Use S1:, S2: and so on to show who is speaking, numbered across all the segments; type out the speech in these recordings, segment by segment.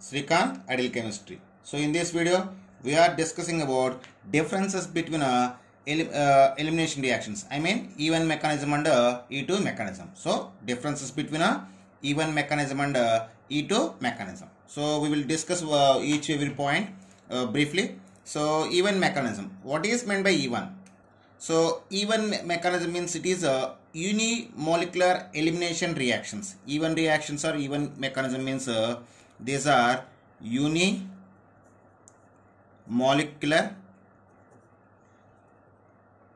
S1: Srikanth, Ideal Chemistry. So in this video, we are discussing about differences between elimination reactions. I mean E1 mechanism and E2 mechanism. So differences between E1 mechanism and E2 mechanism. So we will discuss each every point briefly. So E1 mechanism. What is meant by E1? So E1 mechanism means it is a unimolecular elimination reactions. E1 reactions or E1 mechanism means these are unimolecular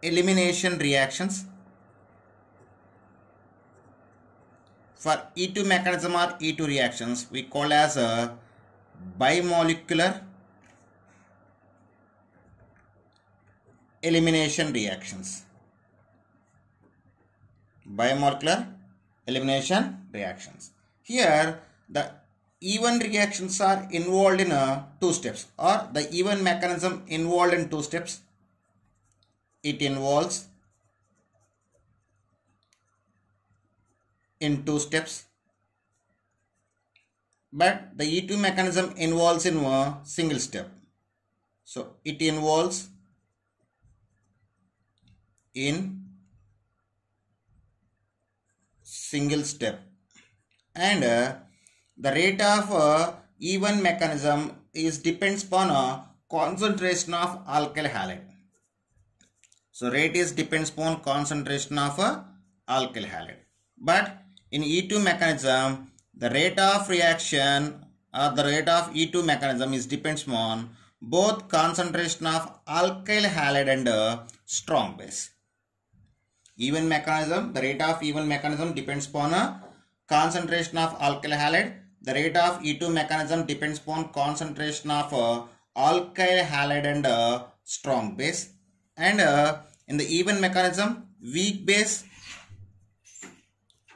S1: elimination reactions. For E2 mechanism or E2 reactions, we call as a bimolecular elimination reactions. Bimolecular elimination reactions. Here the E1 reactions are involved in two steps, or the E1 mechanism involved in two steps. It involves in two steps, but the E2 mechanism involves in a single step. So it involves in single step, and the rate of E1 mechanism is depends upon a concentration of alkyl halide. So rate is depends upon concentration of alkyl halide. But in E2 mechanism, the rate of reaction or the rate of E2 mechanism is depends upon both concentration of alkyl halide and strong base. E1 mechanism, the rate of E1 mechanism depends upon a concentration of alkyl halide. The rate of E2 mechanism depends upon concentration of alkyl halide and strong base. And in the E1 mechanism, weak base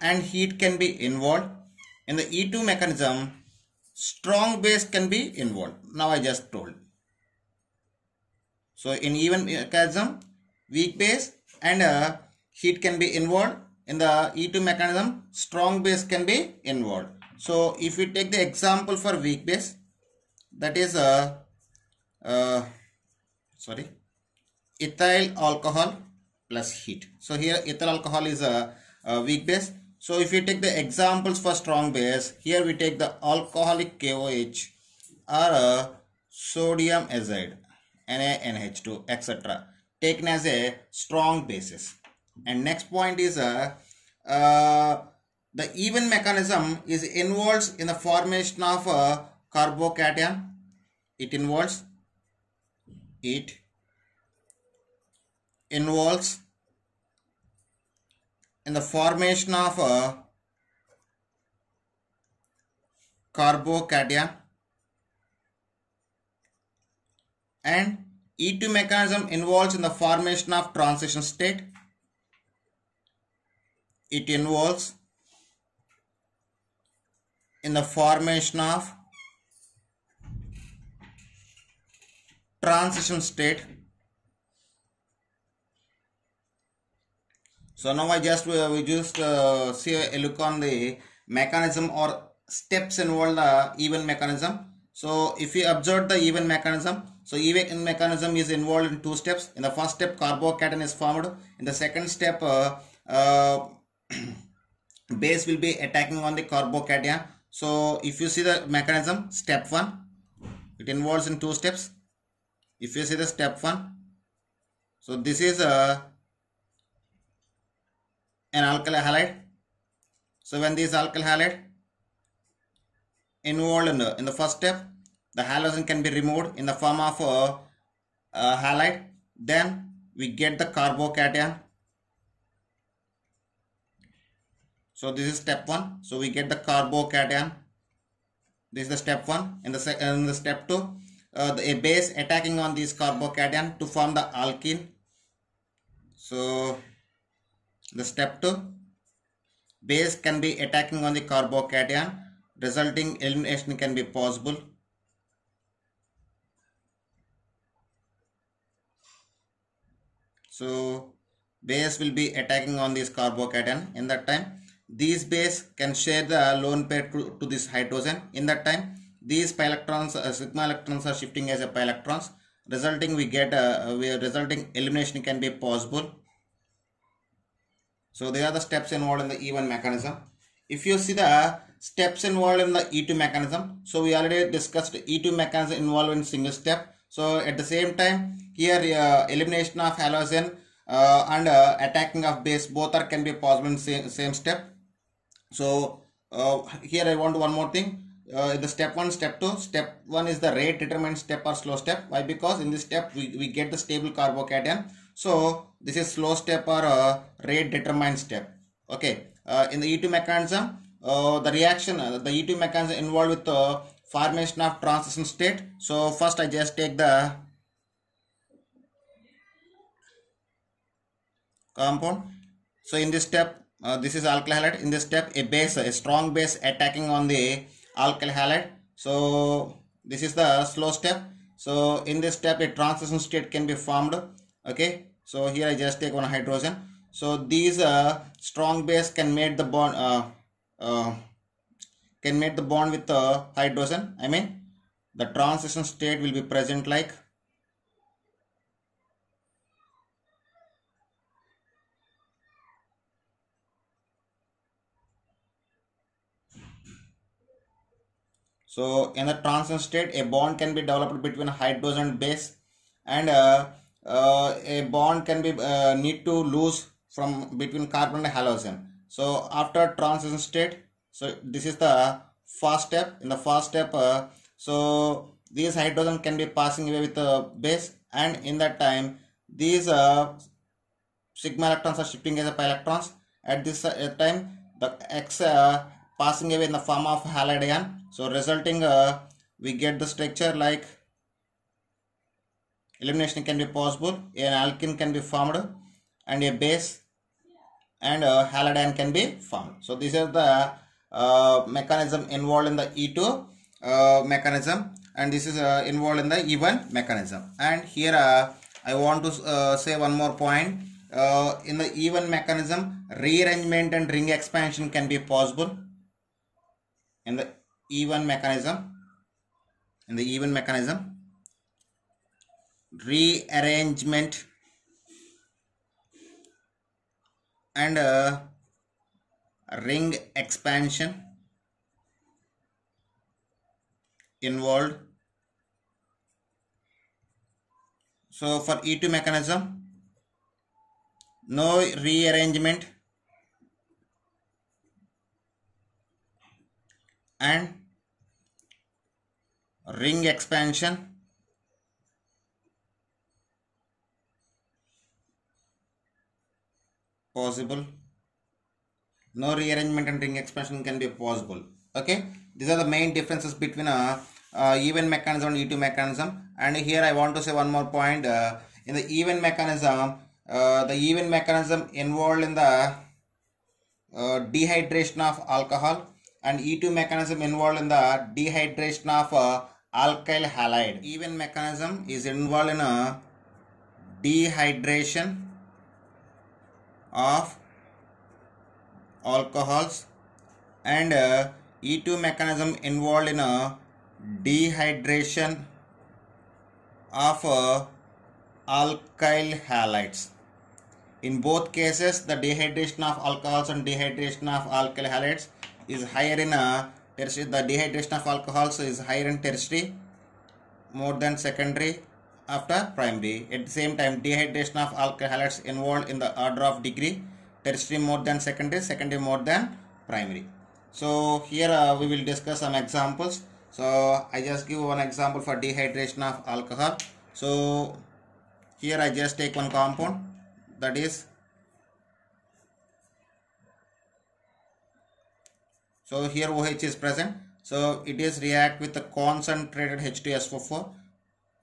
S1: and heat can be involved. In the E2 mechanism, strong base can be involved. Now I just told. So in E1 mechanism, weak base and heat can be involved. In the E2 mechanism, strong base can be involved. So if we take the example for weak base, that is ethyl alcohol plus heat. So here ethyl alcohol is a weak base. So if we take the examples for strong base, here we take the alcoholic KOH or sodium azide, NaNH2, etc. taken as a strong basis. And next point is the E1 mechanism is involves in the formation of a carbocation. It involves in the formation of a carbocation, and E2 mechanism involves in the formation of transition state. It involves in the formation of transition state. So now we just see a look on the mechanism or steps involved the E1 mechanism. So if you observe the E1 mechanism, so E1 mechanism is involved in two steps. In the first step, carbocation is formed. In the second step, base will be attacking on the carbocation. So if you see the mechanism, step 1, it involves in two steps. If you see the step 1, so this is an alkyl halide. So when this alkyl halide involved in the first step, the halogen can be removed in the form of halide. Then we get the carbocation. So this is step 1. So we get the carbocation. This is the step 1. In the step 2, a base attacking on this carbocation to form the alkene. So the step 2, base can be attacking on the carbocation, resulting elimination can be possible. So base will be attacking on this carbocation. In that time, these base can share the lone pair to this hydrogen. In that time, these pi electrons, sigma electrons are shifting as a pi electrons, resulting resulting elimination can be possible. So they are the steps involved in the E1 mechanism. If you see the steps involved in the E2 mechanism, so we already discussed E2 mechanism involved in single step. So at the same time, here elimination of halogen and attacking of base both are can be possible in same step. So here I want one more thing. The step 1, step 2. Step 1 is the rate determined step or slow step. Why? Because in this step we get the stable carbocation. So this is slow step or rate determined step. Okay. In the E2 mechanism, the reaction, the E2 mechanism involved with the formation of transition state. So first I just take the compound. So in this step, this is alkyl halide. In this step, a strong base attacking on the alkyl halide. So this is the slow step. So in this step, a transition state can be formed. Okay. So here I just take one hydrogen. So these strong base can make the bond with hydrogen. I mean, the transition state will be present like. So in the transition state, a bond can be developed between hydrogen base, and a bond can be need to lose from between carbon and halogen. So after transition state, so this is the first step. In the first step, so these hydrogen can be passing away with the base, and in that time these sigma electrons are shifting as a pi electrons. At this time, the X passing away in the form of halide ion. So resulting we get the structure like elimination can be possible. An alkene can be formed, and a base and halide ion can be formed. So this is the mechanism involved in the E2 mechanism, and this is involved in the E1 mechanism. And here I want to say one more point. In the E1 mechanism, rearrangement and ring expansion can be possible. In the E1 mechanism, rearrangement and ring expansion involved. So for E2 mechanism, no rearrangement and ring expansion possible. No rearrangement and ring expansion can be possible. Okay, these are the main differences between even mechanism and E2 mechanism. And here I want to say one more point. In the even mechanism, involved in the dehydration of alcohol, and E2 mechanism involved in the dehydration of alkyl halide. Even mechanism is involved in a dehydration of alcohols, and E2 mechanism involved in a dehydration of alkyl halides. In both cases, the dehydration of alcohols and dehydration of alkyl halides is higher in tertiary. The dehydration of alcohols is higher in tertiary more than secondary after primary. At the same time, dehydration of alkyl halides involved in the order of degree, tertiary more than secondary, secondary more than primary. So here we will discuss some examples. So I just give one example for dehydration of alcohol. So here I just take one compound, that is, so here OH is present. So it is react with the concentrated H2SO4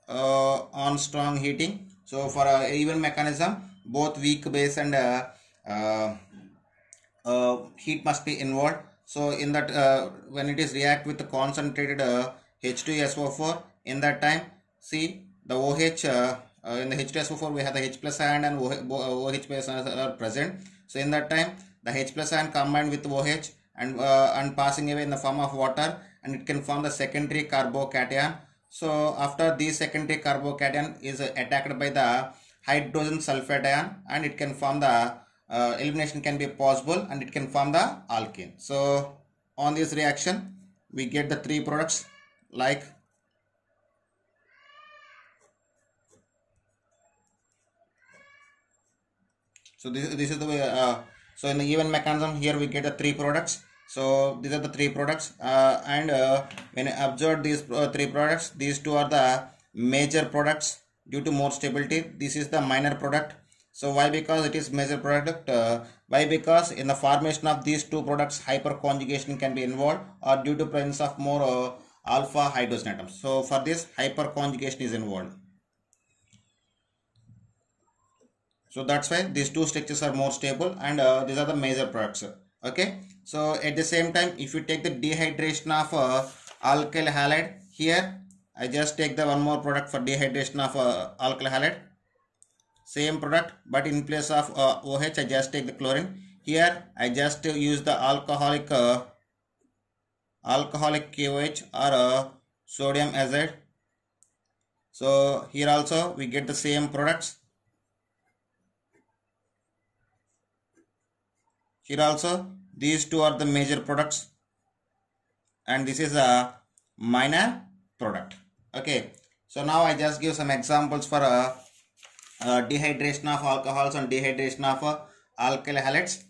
S1: on strong heating. So for even mechanism, both weak base and heat must be involved. So in that when it is react with the concentrated H2SO4, in that time, see the OH in the H2SO4 we have the H plus ion and OH plus ion are present. So in that time, the H plus ion combined with OH and passing away in the form of water, and it can form the secondary carbocation. So after this secondary carbocation is attacked by the hydrogen sulfide ion, and it can form the elimination can be possible, and it can form the alkene. So on this reaction we get the three products like so this is the way so in the even mechanism here we get the three products. So these are the three products and when I observe these three products, these two are the major products due to more stability. This is the minor product. So why? Because it is major product. Why? Because in the formation of these two products hyperconjugation can be involved, or due to presence of more alpha hydrogen atoms. So for this hyperconjugation is involved. So that's why these two structures are more stable, and these are the major products. Okay. So at the same time, if you take the dehydration of alkyl halide, here I just take the one more product for dehydration of alkyl halide. Same product, but in place of OH I just take the chlorine. Here I just use the alcoholic KOH or sodium azide. So here also we get the same products. Here also these two are the major products, and this is a minor product. Okay, so now I just give some examples for dehydration of alcohols and dehydration of alkyl halides.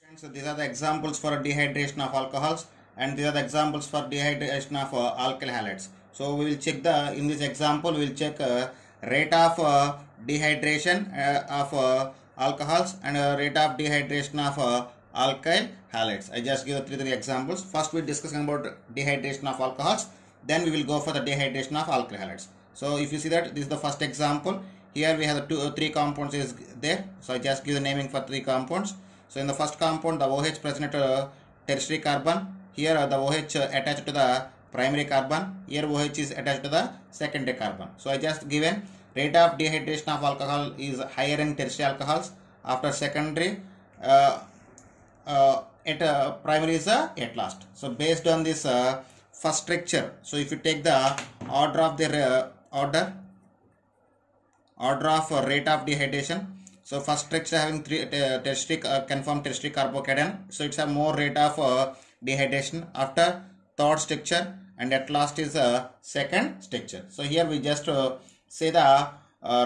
S1: And so these are the examples for dehydration of alcohols, and these are the examples for dehydration of alkyl halides. So we will check the in this example we will check rate of dehydration of alcohols and rate of dehydration of alkyl halides. I just give three examples. First we discussing about dehydration of alcohols, then we will go for the dehydration of alkyl halides. So if you see that this is the first example. Here we have the three compounds is there. So I just give the naming for three compounds. So in the first compound the OH present at tertiary carbon. Here the OH attached to the primary carbon. Here OH is attached to the secondary carbon. So I just given rate of dehydration of alcohol is higher in tertiary alcohols. After secondary at primary is at last. So based on this first structure, so if you take the order of their order of rate of dehydration, so first structure having three tertiary confirmed tertiary carbocation, so it's a more rate of dehydration. After third structure, and at last is second structure. So here we just say the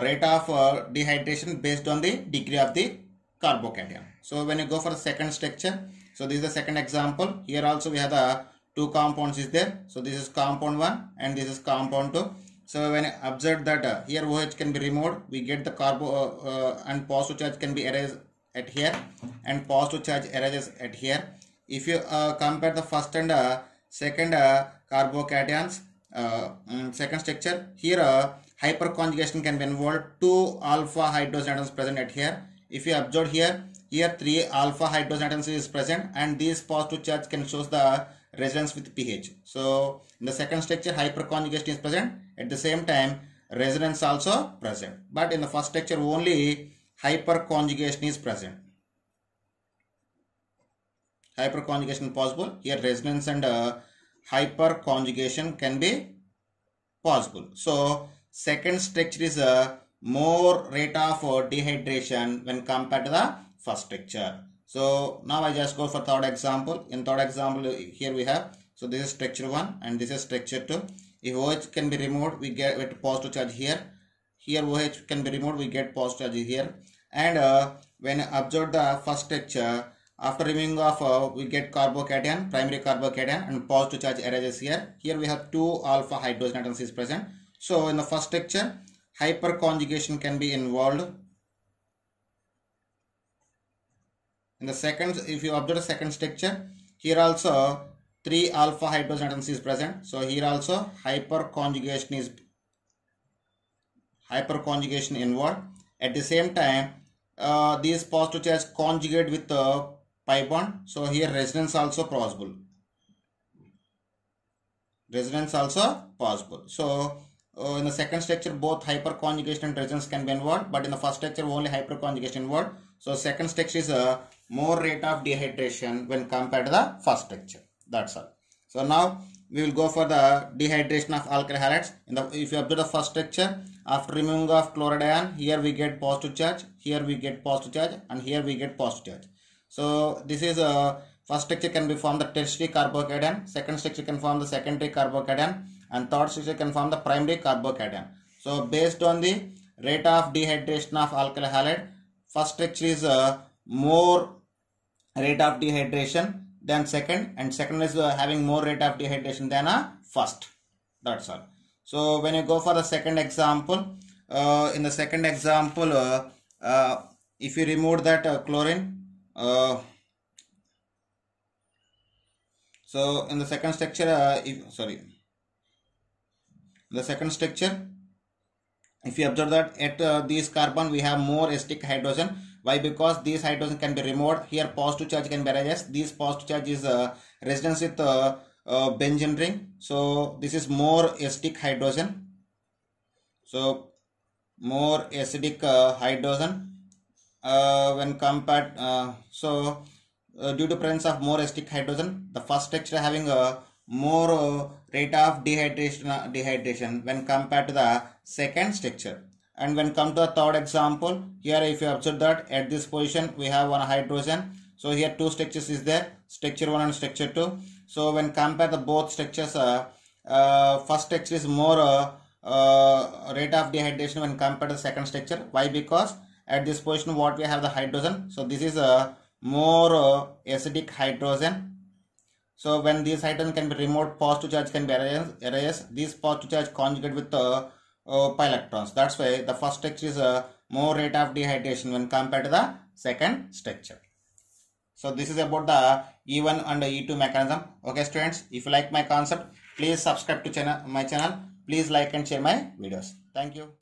S1: rate of dehydration based on the degree of the carbocation. So when you go for the second structure, so this is the second example. Here also we have the two compounds is there. So this is compound 1 and this is compound 2. So when I observe that here OH can be removed, we get the carbo and positive charge can be erased at here, and positive charge erases at here. If you compare the first and second carbocations, second structure, here hyperconjugation can be involved. 2 alpha hydrogen atoms present at here. If you observe here 3 alpha hydrogen atoms is present, and this positive charge can shows the resonance with pH. So in the second structure hyperconjugation is present, at the same time resonance also present, but in the first structure only hyperconjugation is present. Hyperconjugation possible, here resonance and hyperconjugation can be possible. So second structure is a more rate of dehydration when compared to the first structure. So now I just go for third example. In third example here we have, so this is structure 1 and this is structure 2. If OH can be removed, we get positive charge here. Here OH can be removed, we get positive charge here. And when observe the first structure, after removing of we get carbocation, primary carbocation, and positive charge erases here. Here we have 2 alpha hydrogen atoms is present. So in the first structure hyperconjugation can be involved. In the second, if you observe the second structure, here also 3 alpha hydrogen atoms is present. So here also hyperconjugation involved. At the same time, these positive charge conjugate with pi bond. So here resonance also possible. So in the second structure both hyperconjugation and resonance can be involved, but in the first structure only hyperconjugation involved. So second structure is more rate of dehydration when compared to the first structure. That's all. So now we will go for the dehydration of alkyl halides. If you observe the first structure, after removing of chloride ion, here we get positive charge, here we get positive charge, and here we get positive charge. So this is first structure can be formed the tertiary carbocation, second structure can form the secondary carbocation, and third structure can form the primary carbocation. So based on the rate of dehydration of alkyl halide, first structure is more rate of dehydration than second, and second is having more rate of dehydration than first. That's all. So when you go for the second example, in the second example, if you remove that chlorine, so in the second structure, the second structure, if you observe that at these carbon we have more acidic hydrogen. Why? Because these hydrogen can be removed. Here positive charge can be raised. This positive charge is resonance with benzene ring. So this is more acidic hydrogen. So more acidic hydrogen when compared. Due to presence of more acidic hydrogen, the first structure having a more rate of dehydration when compared to the second structure. And when come to the third example, here if you observe that at this position we have one hydrogen. So here two structures is there, structure 1 and structure 2. So when compare the both structures, first structure is more rate of dehydration when compared to the second structure. Why? Because at this position what we have the hydrogen. So this is a more acidic hydrogen. So when this hydrogen can be removed, positive charge can be erased. This positive charge conjugate with pi electrons. That's why the first structure is more rate of dehydration when compared to the second structure. So this is about the E1 and E2 mechanism. Okay students, if you like my concept, please subscribe to my channel. Please like and share my videos. Thank you.